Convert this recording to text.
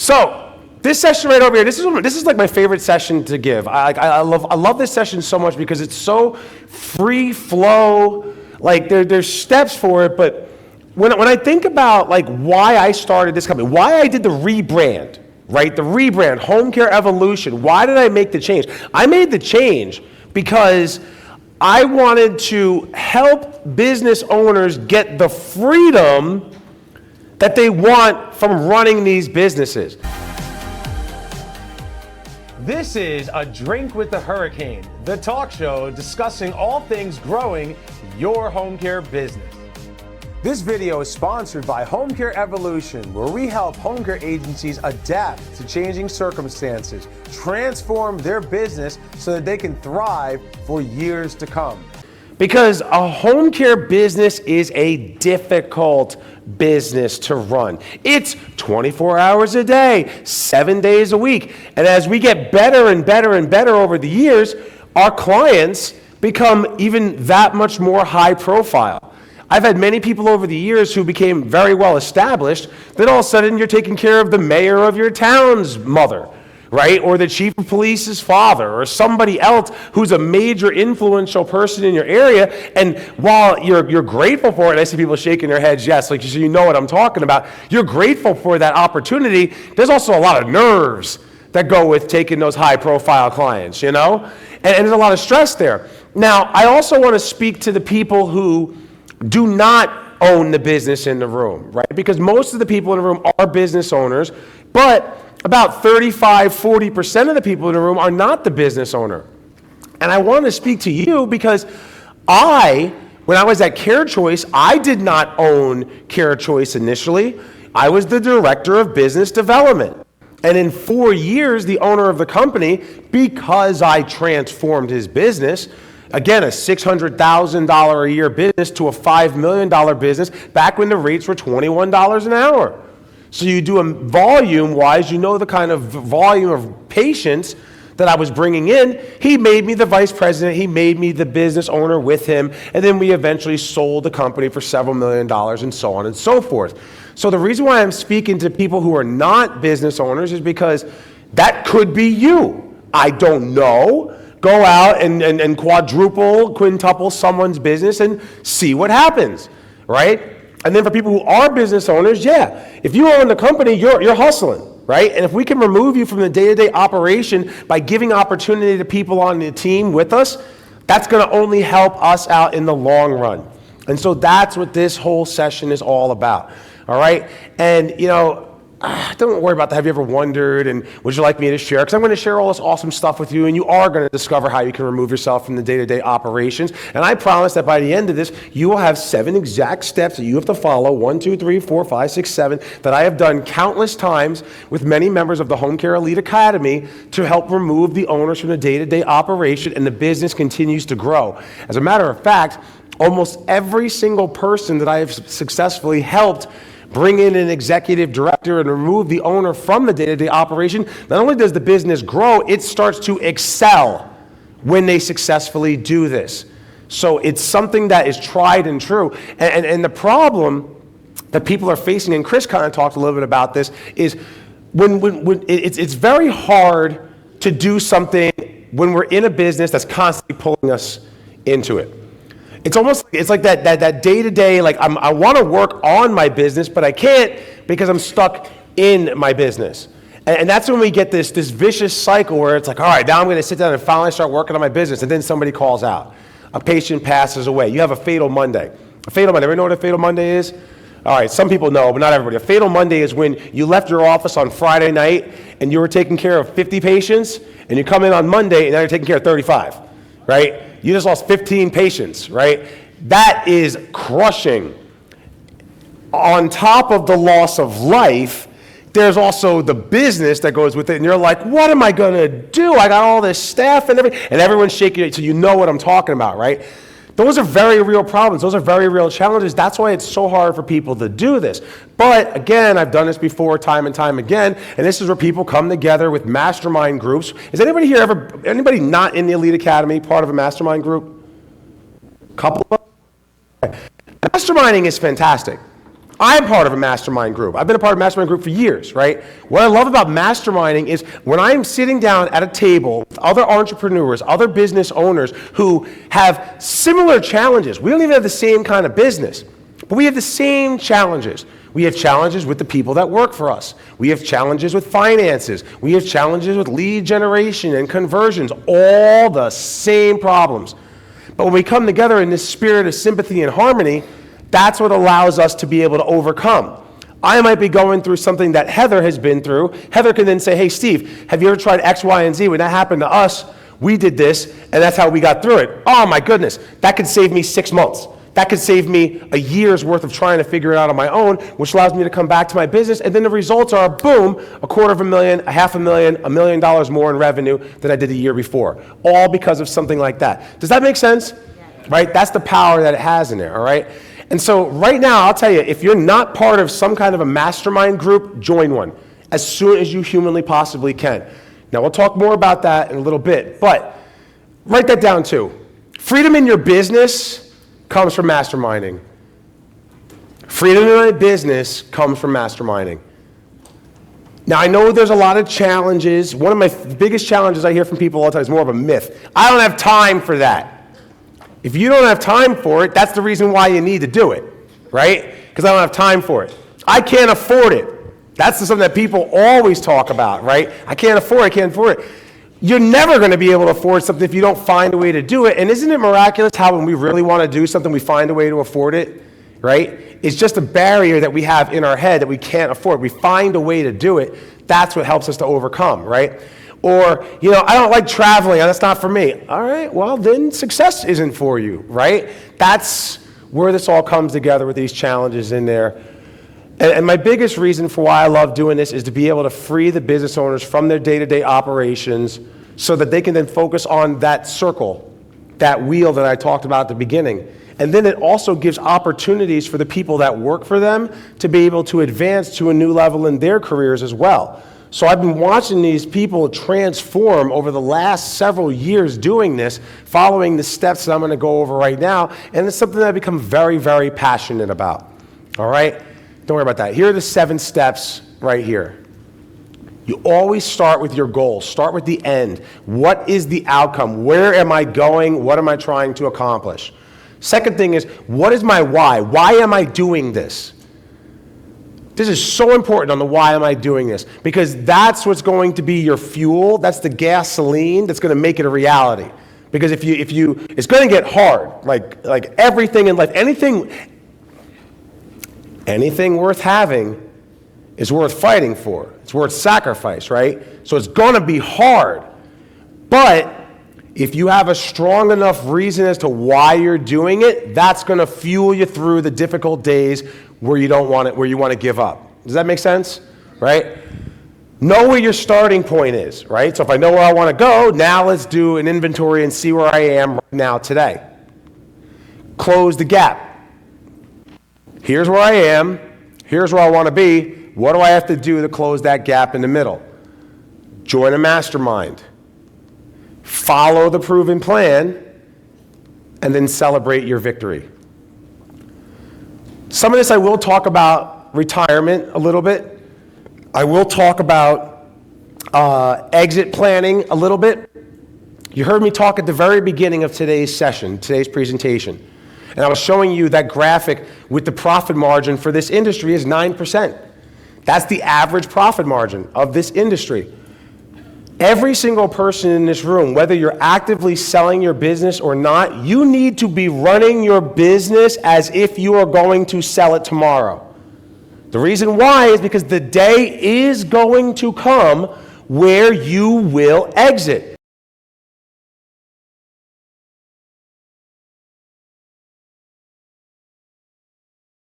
So this session right over here, this is like my favorite session to give. I love this session so much because it's so free flow. Like there's steps for it, but when I think about like why I started this company, why I did the rebrand, right? The rebrand, Home Care Evolution. Why did I make the change? I made the change because I wanted to help business owners get the freedom that they want from running these businesses. This is A Drink with the Hurricane, the talk show discussing all things growing your home care business. This video is sponsored by Home Care Evolution, where we help home care agencies adapt to changing circumstances, transform their business so that they can thrive for years to come. Because a home care business is a difficult business to run. It's 24 hours a day, 7 days a week. And as we get better and better and better over the years, our clients become even that much more high profile. I've had many people over the years who became very well established, then all of a sudden you're taking care of the mayor of your town's mother, right? Or the chief of police's father, or somebody else who's a major influential person in your area. And while you're grateful for it, I see people shaking their heads, yes, like so you know what I'm talking about. You're grateful for that opportunity. There's also a lot of nerves that go with taking those high profile clients, you know? And there's a lot of stress there. Now, I also want to speak to the people who do not own the business in the room, right? Because most of the people in the room are business owners, but about 35-40% of the people in the room are not the business owner. And I want to speak to you because when I was at CareChoice, I did not own CareChoice initially. I was the director of business development. And in 4 years, the owner of the company, because I transformed his business, again, a $600,000 a year business to a $5 million business back when the rates were $21 an hour. So you do a volume-wise, you know the kind of volume of patients that I was bringing in. He made me the vice president. He made me the business owner with him. And then we eventually sold the company for several $million and so on and so forth. So the reason why I'm speaking to people who are not business owners is because that could be you. I don't know. Go out and quintuple someone's business and see what happens, right? And then for people who are business owners, yeah, if you own the company, you're hustling, right? And if we can remove you from the day-to-day operation by giving opportunity to people on the team with us, that's going to only help us out in the long run. And so that's what this whole session is all about, all right? And, you know, don't worry about that. Have you ever wondered, and would you like me to share? Because I'm going to share all this awesome stuff with you, and you are going to discover how you can remove yourself from the day-to-day operations. And I promise that by the end of this, you will have 7 exact steps that you have to follow, 1, 2, 3, 4, 5, 6, 7, that I have done countless times with many members of the Home Care Elite Academy to help remove the owners from the day-to-day operation, and the business continues to grow. As a matter of fact, almost every single person that I have successfully helped bring in an executive director and remove the owner from the day-to-day operation, not only does the business grow, it starts to excel when they successfully do this. So it's something that is tried and true. And the problem that people are facing, and Chris kind of talked a little bit about this, is when it's very hard to do something when we're in a business that's constantly pulling us into it. It's like that day-to-day, like I want to work on my business, but I can't because I'm stuck in my business. And that's when we get this vicious cycle where it's like, all right, now I'm going to sit down and finally start working on my business, and then somebody calls out. A patient passes away. You have a fatal Monday. Everybody know what a fatal Monday is? All right, some people know, but not everybody. A fatal Monday is when you left your office on Friday night and you were taking care of 50 patients, and you come in on Monday and now you're taking care of 35, right? You just lost 15 patients, right? That is crushing. On top of the loss of life, there's also the business that goes with it, and you're like, what am I going to do? I got all this staff and everything, and everyone's shaking it, so you know what I'm talking about, right? Those are very real problems. Those are very real challenges. That's why it's so hard for people to do this. But again, I've done this before time and time again, and this is where people come together with mastermind groups. Is anybody here anybody not in the Elite Academy part of a mastermind group? Couple of them? Masterminding is fantastic. I'm part of a mastermind group. I've been a part of a mastermind group for years, right? What I love about masterminding is when I'm sitting down at a table with other entrepreneurs, other business owners who have similar challenges. We don't even have the same kind of business, but we have the same challenges. We have challenges with the people that work for us. We have challenges with finances. We have challenges with lead generation and conversions, all the same problems. But when we come together in this spirit of sympathy and harmony, that's what allows us to be able to overcome. I might be going through something that Heather has been through. Heather can then say, hey, Steve, have you ever tried X, Y, and Z? When that happened to us, we did this, and that's how we got through it. Oh, my goodness. That could save me 6 months. That could save me a year's worth of trying to figure it out on my own, which allows me to come back to my business, and then the results are, boom, $250,000, $500,000, $1 million more in revenue than I did the year before, all because of something like that. Does that make sense? Yeah. Right? That's the power that it has in there, all right? And so right now, I'll tell you, if you're not part of some kind of a mastermind group, join one as soon as you humanly possibly can. Now, we'll talk more about that in a little bit, but write that down too. Freedom in your business comes from masterminding. Freedom in my business comes from masterminding. Now, I know there's a lot of challenges. One of my biggest challenges I hear from people all the time is more of a myth. I don't have time for that. If you don't have time for it, that's the reason why you need to do it, right? Because I don't have time for it. I can't afford it. That's something that people always talk about, right? I can't afford it. You're never going to be able to afford something if you don't find a way to do it. And isn't it miraculous how when we really want to do something, we find a way to afford it, right? It's just a barrier that we have in our head that we can't afford. We find a way to do it. That's what helps us to overcome, right? Or, I don't like traveling. That's not for me. All right, well, then success isn't for you, right? That's where this all comes together with these challenges in there. And my biggest reason for why I love doing this is to be able to free the business owners from their day-to-day operations so that they can then focus on that circle, that wheel that I talked about at the beginning. And then it also gives opportunities for the people that work for them to be able to advance to a new level in their careers as well. So I've been watching these people transform over the last several years doing this, following the steps that I'm going to go over right now, and it's something that I've become very, very passionate about. All right? Don't worry about that. Here are the 7 steps right here. You always start with your goal. Start with the end. What is the outcome? Where am I going? What am I trying to accomplish? Second thing is, what is my why? Why am I doing this? This is so important on the why am I doing this, because that's what's going to be your fuel. That's the gasoline that's going to make it a reality. Because if you, it's going to get hard. Like everything in life, anything worth having is worth fighting for. It's worth sacrifice, right? So it's going to be hard. But if you have a strong enough reason as to why you're doing it, that's going to fuel you through the difficult days where you don't want it, where you want to give up. Does that make sense? Right? Know where your starting point is, right? So if I know where I want to go, now let's do an inventory and see where I am right now today. Close the gap. Here's where I am. Here's where I want to be. What do I have to do to close that gap in the middle? Join a mastermind. Follow the proven plan, and then celebrate your victory. Some of this I will talk about retirement a little bit. I will talk about exit planning a little bit. You heard me talk at the very beginning of today's session, today's presentation. And I was showing you that graphic with the profit margin for this industry is 9%. That's the average profit margin of this industry. Every single person in this room, whether you're actively selling your business or not, you need to be running your business as if you are going to sell it tomorrow. The reason why is because the day is going to come where you will exit.